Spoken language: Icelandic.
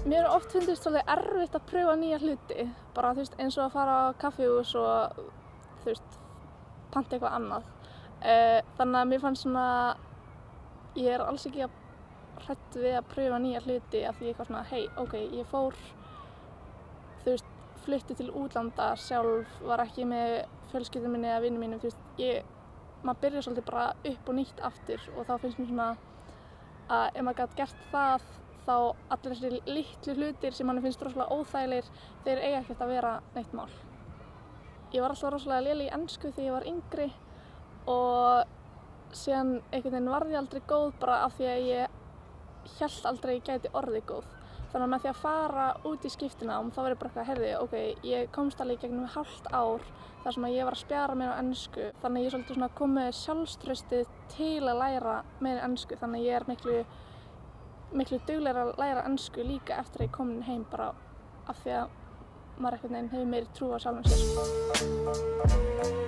Mér hefur oft fundist svolítið erfitt að prófa nýja hluti, bara þú veist eins og að fara á kaffihús og þú veist panta eitthvað annað. Þannig að mér fannst svona, ég er alls ekki hrædd við að prófa nýja hluti af því eitthvað svona, hey, ok, ég fór, þú veist, flutti til útlanda sjálf, var ekki með fjölskyldu minni eða vinum mínum, þú veist, maður byrjar svolítið bara upp og nýtt aftur og þá finnst mér svona að ef maður gat gert það þá allir þessi litlu hlutir sem manni finnst rosalega óþægilegir, þeir eiga ekkert að vera neitt mál. Ég var alltaf rosalega léleg í ensku þegar ég var yngri og síðan einhvern veginn varð ég aldrei góð bara af því að ég hélt aldrei að ég gæti orðið góð. Þannig að með því að fara út í skiptinám þá var ég bara eitthvað, heyrðu, ok, ég komst alveg í gegnum hálft ár þar sem að ég var að spjara mér á ensku. Þannig að ég svolítið svona kom með sjálfstraustið til að læra meira ensku, þannig að ég er miklu duglegri að læra ensku líka eftir að ég komin heim bara af því að maður einhvern veginn hefur meiri trú á sjálfum sér.